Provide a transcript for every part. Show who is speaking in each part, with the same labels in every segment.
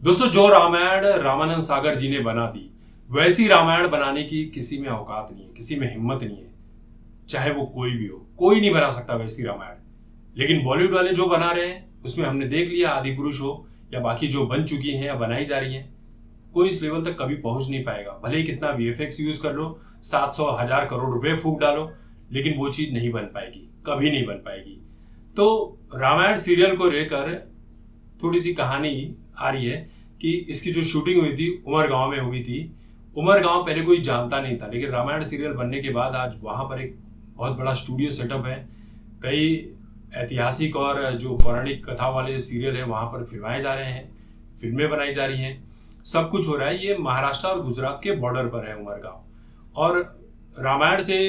Speaker 1: दोस्तों, जो रामायण रामानंद सागर जी ने बना दी, वैसी रामायण बनाने की किसी में औकात नहीं है, किसी में हिम्मत नहीं है। चाहे वो कोई भी हो, कोई नहीं बना सकता वैसी रामायण। लेकिन बॉलीवुड वाले जो बना रहे हैं, उसमें हमने देख लिया, आदि पुरुष हो या बाकी जो बन चुकी हैं या बनाई जा रही हैं, कोई इस लेवल तक कभी पहुंच नहीं पाएगा। भले ही कितना वीएफएक्स यूज कर लो, 700 हजार करोड़ रुपए फूक डालो, लेकिन वो चीज नहीं बन पाएगी, कभी नहीं बन पाएगी। तो रामायण सीरियल को लेकर थोड़ी सी कहानी आ रही है कि इसकी जो शूटिंग हुई थी उमरगांव में हुई थी। उमरगांव पहले कोई जानता नहीं था, लेकिन रामायण सीरियल बनने के बाद आज वहां पर एक बहुत बड़ा स्टूडियो सेटअप है। कई ऐतिहासिक और जो पौराणिक कथा वाले सीरियल हैं वहां पर फिल्माए जा रहे हैं, फिल्में बनाई जा रही हैं, सब कुछ हो रहा है। ये महाराष्ट्र और गुजरात के बॉर्डर पर है उमरगांव। और रामायण से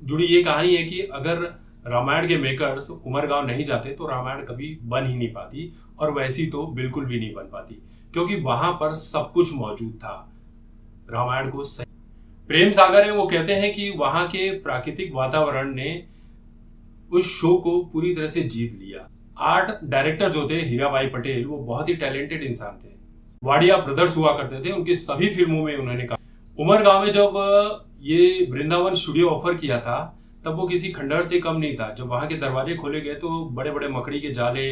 Speaker 1: जुड़ी ये कहानी है कि अगर रामायण के मेकर्स उमरगांव नहीं जाते तो रामायण कभी बन ही नहीं पाती, और वैसी तो बिल्कुल भी नहीं बन पाती, क्योंकि वहां पर सब कुछ मौजूद था रामायण को सही। प्रेम सागर है, वो कहते हैं कि वहां के प्राकृतिक वातावरण ने उस शो को पूरी तरह से जीत लिया। आर्ट डायरेक्टर जो थे हीराबाई पटेल, वो बहुत ही टैलेंटेड इंसान थे। वाडिया ब्रदर्स हुआ करते थे, उनकी सभी फिल्मों में उन्होंने कहा। उमरगांव में जब ये वृंदावन स्टूडियो ऑफर किया था, तब वो किसी खंडहर से कम नहीं था। जब वहां के दरवाजे खोले गए तो बड़े बड़े मकड़ी के जाले,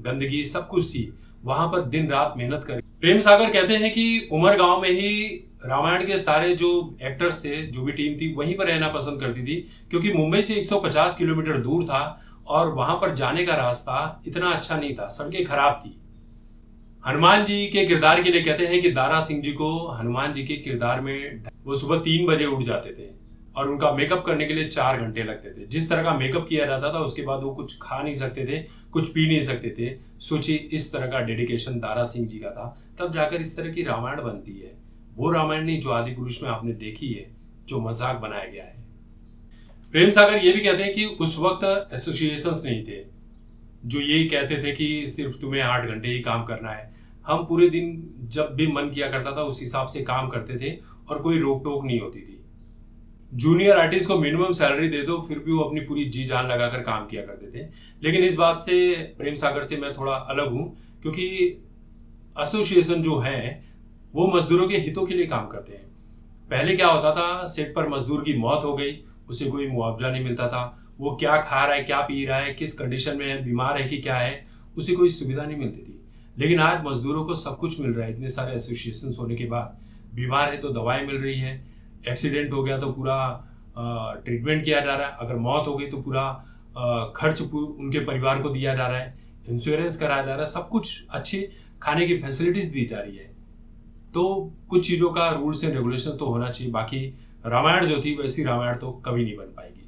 Speaker 1: गंदगी, सब कुछ थी। वहां पर दिन रात मेहनत करी। प्रेम सागर कहते हैं कि उमरगांव में ही रामायण के सारे जो एक्टर्स थे, जो भी टीम थी, वहीं पर रहना पसंद करती थी, क्योंकि मुंबई से 150 किलोमीटर दूर था और वहां पर जाने का रास्ता इतना अच्छा नहीं था, सड़कें खराब थी। हनुमान जी के किरदार के लिए कहते हैं कि दारा सिंह जी को हनुमान जी के किरदार में वो सुबह 3 बजे उठ जाते थे और उनका मेकअप करने के लिए 4 घंटे लगते थे। जिस तरह का मेकअप किया जाता था, उसके बाद वो कुछ खा नहीं सकते थे, कुछ पी नहीं सकते थे। सोचिए, इस तरह का डेडिकेशन दारा सिंह जी का था, तब जाकर इस तरह की रामायण बनती है। वो रामायण नहीं जो आदि पुरुष में आपने देखी है, जो मजाक बनाया गया है। प्रेम सागर ये भी कहते हैं कि उस वक्त एसोसिएशंस नहीं थे जो यही कहते थे कि सिर्फ तुम्हें 8 घंटे ही काम करना है। हम पूरे दिन जब भी मन किया करता था उस हिसाब से काम करते थे और कोई रोक टोक नहीं होती थी। जूनियर आर्टिस्ट को मिनिमम सैलरी दे दो, फिर भी वो अपनी पूरी जी जान लगाकर काम किया करते थे। लेकिन इस बात से प्रेम सागर से मैं थोड़ा अलग हूं, क्योंकि एसोसिएशन जो है वो मजदूरों के हितों के लिए काम करते हैं। पहले क्या होता था, सेट पर मजदूर की मौत हो गई, उसे कोई मुआवजा नहीं मिलता था। वो क्या खा रहा है, क्या पी रहा है, किस कंडीशन में है, बीमार है कि क्या है, उसे कोई सुविधा नहीं मिलती थी। लेकिन आज मजदूरों को सब कुछ मिल रहा है, इतने सारे एसोसिएशन होने के बाद। बीमार है तो दवाएं मिल रही है, एक्सीडेंट हो गया तो पूरा ट्रीटमेंट किया जा रहा है, अगर मौत हो गई तो पूरा खर्च उनके परिवार को दिया जा रहा है, इंश्योरेंस कराया जा रहा है, सब कुछ अच्छी खाने की फैसिलिटीज दी जा रही है। तो कुछ चीज़ों का रूल्स एंड रेगुलेशन तो होना चाहिए। बाकी रामायण जो थी वैसी रामायण तो कभी नहीं बन पाएगी।